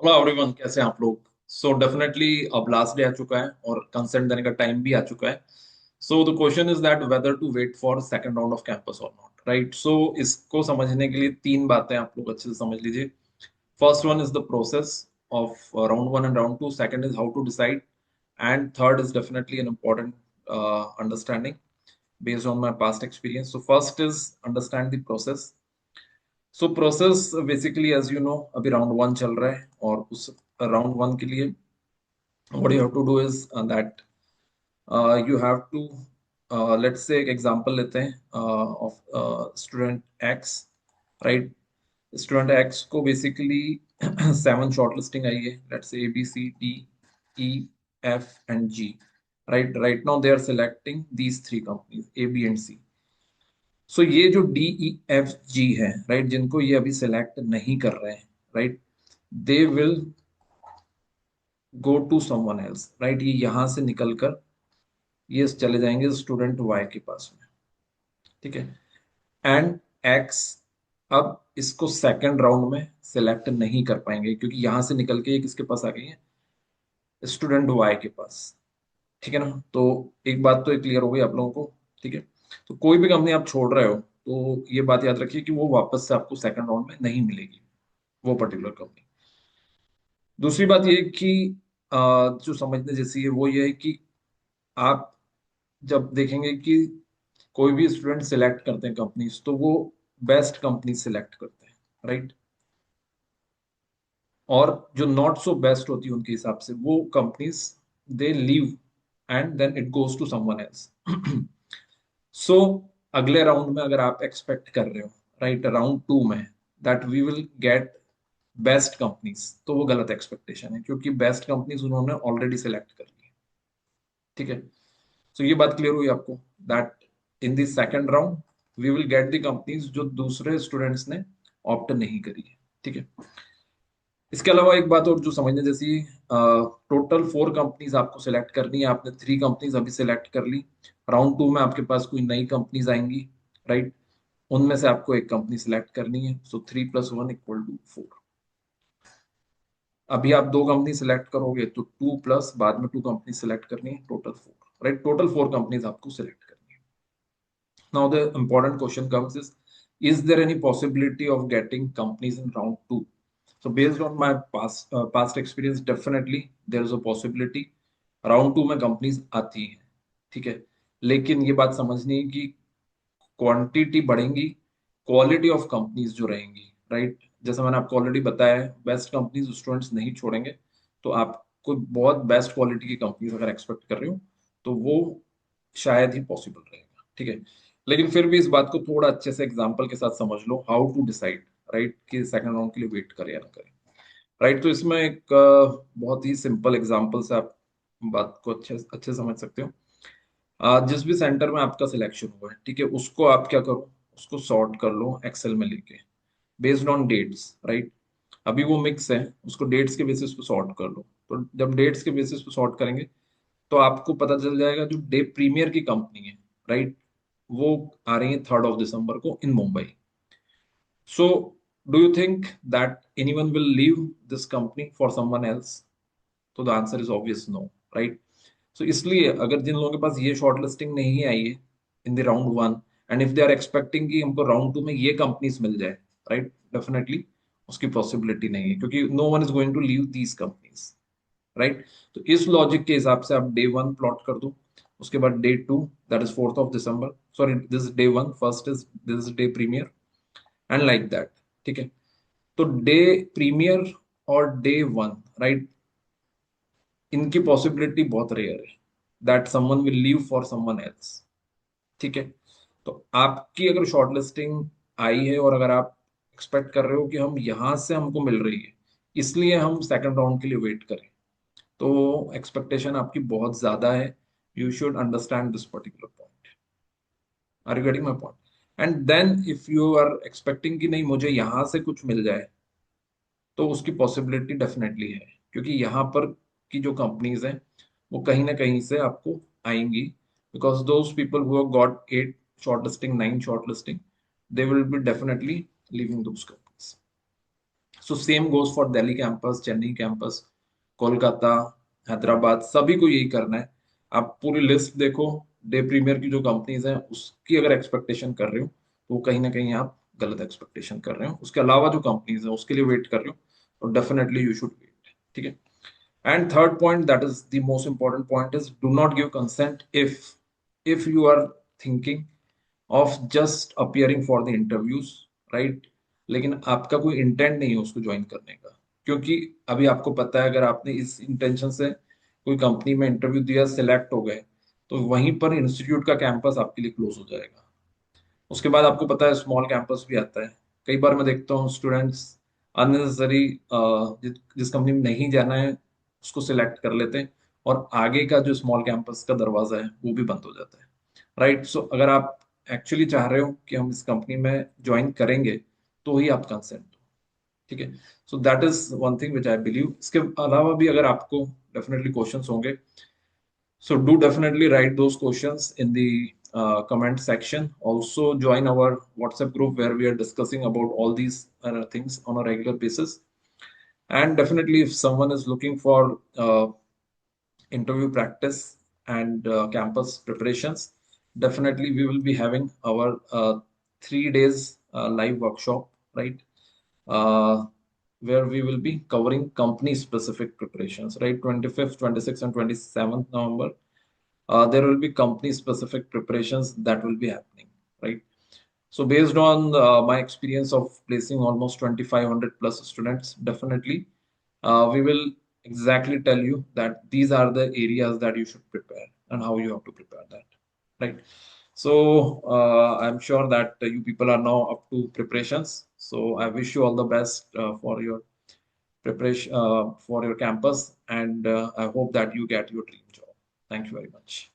Hello everyone, कैसे हैं आप लोग? सो डेफिनेटली अब लास्ट डे आ चुका है और कंसेंट देने का टाइम भी आ चुका है। So the question is that whether to wait for second round of campus और नॉट, राइट? सो इसको समझने के लिए तीन बातें आप लोग अच्छे से समझ लीजिए। First one is the process of round one and round two, second is how to decide, and third is definitely an important understanding based on my past experience. So first is understand the process. So process basically as you know अभी round one चल रहा है और उस round one के लिए what you have to do is that you have to let's say एक example लेते हैं of student X, right? Student X को बेसिकली सेवन शॉर्ट लिस्टिंग आई है, लेट्स से ABCDE F and G, right now they are selecting these three companies A B and C. सो ये जो DEFG है, राइट, जिनको ये अभी सेलेक्ट नहीं कर रहे हैं, right, they will go to someone else, right? ये यहां से निकलकर ये चले जाएंगे स्टूडेंट वाई के पास में, ठीक है? एंड एक्स अब इसको सेकंड राउंड में सेलेक्ट नहीं कर पाएंगे क्योंकि यहां से निकल के ये किसके पास आ गई है? स्टूडेंट वाई के पास, ठीक है ना? तो एक बात तो क्लियर हो गई आप लोगों को, ठीक है? तो कोई भी कंपनी आप छोड़ रहे हो तो ये बात याद रखिए कि वो वापस से आपको सेकंड राउंड में नहीं मिलेगी, वो पर्टिकुलर कंपनी। दूसरी बात ये कि जो समझने जैसी है वो ये है कि आप जब देखेंगे कि कोई भी स्टूडेंट सिलेक्ट करते हैं कंपनीज, तो वो बेस्ट कंपनी सिलेक्ट करते हैं, राइट? और जो नॉट सो बेस्ट होती है उनके हिसाब से वो companies they leave and then it goes to someone else. So अगले राउंड में अगर आप एक्सपेक्ट कर रहे हो, राइट, राउंड टू में that we will get best companies, तो वो गलत एक्सपेक्टेशन है क्योंकि बेस्ट कंपनीज उन्होंने ऑलरेडी सिलेक्ट कर ली है, ठीक है? सो ये बात क्लियर हुई आपको that in the second round we will get the companies जो दूसरे स्टूडेंट्स ने ऑप्ट नहीं करी है, ठीक है? इसके अलावा एक बात और जो समझने जैसी, टोटल फोर कंपनीज आपको सिलेक्ट करनी है, आपने थ्री कंपनीज अभी सिलेक्ट कर ली। राउंड टू में आपके पास कोई नई कंपनीज आएंगी, राइट? उनमें से आपको एक कंपनी सिलेक्ट करनी है, सो 3+1=4। अभी आप दो कंपनी सिलेक्ट करोगे तो टू प्लस बाद में टू कंपनी सिलेक्ट करनी है, total four, right? Total four companies आपको सिलेक्ट करनी है। Now the important question comes is there any possibility of getting companies in round two? So based on my past experience, definitely there is a possibility round two में companies आती हैं, ठीक है? लेकिन ये बात समझनी है कि क्वांटिटी बढ़ेंगी, क्वालिटी ऑफ कंपनीज जो रहेंगी, राइट? जैसा मैंने आपको ऑलरेडी बताया है, बेस्ट कंपनीज स्टूडेंट्स नहीं छोड़ेंगे। तो आपको बहुत बेस्ट क्वालिटी की कंपनीज अगर एक्सपेक्ट कर रहे हो तो वो शायद ही पॉसिबल रहेगा, ठीक है? लेकिन फिर भी इस बात को थोड़ा अच्छे से एग्जांपल के साथ समझ लो, हाउ टू डिसाइड, राइट, कि सेकंड राउंड के लिए वेट करें या ना करें, राइट? तो इसमें एक बहुत ही सिंपल एग्जांपल से आप बात को अच्छे अच्छे समझ सकते हो। जिस भी सेंटर में आपका सिलेक्शन हुआ है, ठीक है, उसको आप क्या करो, उसको सॉर्ट कर लो एक्सेल में लेके, बेस्ड ऑन डेट्स, राइट? अभी वो मिक्स है, उसको डेट्स के बेसिस पे सॉर्ट कर लो। तो जब डेट्स के बेसिस पे सॉर्ट करेंगे तो आपको पता चल जाएगा जो डे प्रीमियर की कंपनी है, राइट, वो आ रही है 3rd of December को in Mumbai. So do you think that anyone will leave this company for someone else? तो the answer is obvious no, right? So इसलिए अगर जिन लोगों के पास ये शॉर्ट लिस्टिंग नहीं आई है in the round one, and if they are expecting कि हमको राउंड टू में ये कंपनीज मिल जाए, राइट, डेफिनेटली उसकी पॉसिबिलिटी नहीं है क्योंकि no one is going to leave these companies, right? तो इस लॉजिक के हिसाब से आप डे वन प्लॉट कर दो, उसके बाद day two, that is 4th of December, sorry this day one, first is this day premiere, and like that, ठीक है? तो डे प्रीमियर और डे वन, राइट, इनकी पॉसिबिलिटी बहुत रेयर है that someone will leave for someone else, ठीक है? तो आपकी अगर शॉर्ट लिस्टिंग आई है और अगर आप एक्सपेक्ट कर रहे हो कि हम यहां से हमको मिल रही है इसलिए हम सेकंड राउंड के लिए वेट करें, तो एक्सपेक्टेशन आपकी बहुत ज्यादा है। You should understand this particular point. Are you getting my point? And then if you are expecting कि नहीं मुझे यहां से कुछ मिल जाए, तो उसकी पॉसिबिलिटी डेफिनेटली है क्योंकि यहाँ पर की जो कंपनीज हैं वो कहीं ना कहीं से आपको आएंगी, because those people who have got 8 short listing, 9 short listing, they will be definitely leaving those companies. So same goes for Delhi campus, Chennai campus, Kolkata, Hyderabad, सभी को यही करना है। आप पूरी लिस्ट देखो, डे प्रीमियर की जो कंपनीज हैं उसकी अगर एक्सपेक्टेशन कर रहे हो तो कहीं ना कहीं आप गलत एक्सपेक्टेशन कर रहे हो। उसके अलावा जो कंपनीज है उसके लिए वेट कर रहे हो तो डेफिनेटली यू शुड वेट, ठीक है। And third point, that is the most important point, is do not give consent if you are thinking of just appearing for the interviews, right? लेकिन आपका कोई इंटेंट नहीं है उसको ज्वाइन करने का, क्योंकि अभी आपको पता है अगर आपने इस इंटेंशन से कोई कंपनी में इंटरव्यू दिया, सिलेक्ट हो गए, तो वहीं पर इंस्टीट्यूट का कैंपस आपके लिए क्लोज हो जाएगा। उसके बाद आपको पता है स्मॉल कैंपस भी आता है। कई बार मैं देखता हूँ स्टूडेंट्स अननेसेसरी जिस कंपनी में नहीं जाना है उसको सिलेक्ट कर लेते हैं, और आगे का जो स्मॉल कैंपस का दरवाजा है वो भी बंद हो जाता है, राइट। सो अगर आप एक्चुअली चाह रहे हो कि हम इस कंपनी में ज्वाइन करेंगे तो ही आप कंसेंट दो, ठीक है। So that is one thing which I believe. इसके अलावा भी अगर आपको डेफिनेटली क्वेश्चंस होंगे, so do definitely write those questions in the comment section. Also join our WhatsApp group where we are discussing about all these things on a regular basis. And definitely, if someone is looking for interview practice and campus preparations, definitely we will be having our 3 days live workshop, right? Uh, where we will be covering company specific preparations, right? 25th, 26th, and 27th November, there will be company specific preparations that will be happening, right? So based on my experience of placing almost 2500 plus students, definitely we will exactly tell you that these are the areas that you should prepare and how you have to prepare that, right? So I'm sure that you people are now up to preparations. So I wish you all the best for your preparation for your campus, and I hope that you get your dream job. Thank you very much.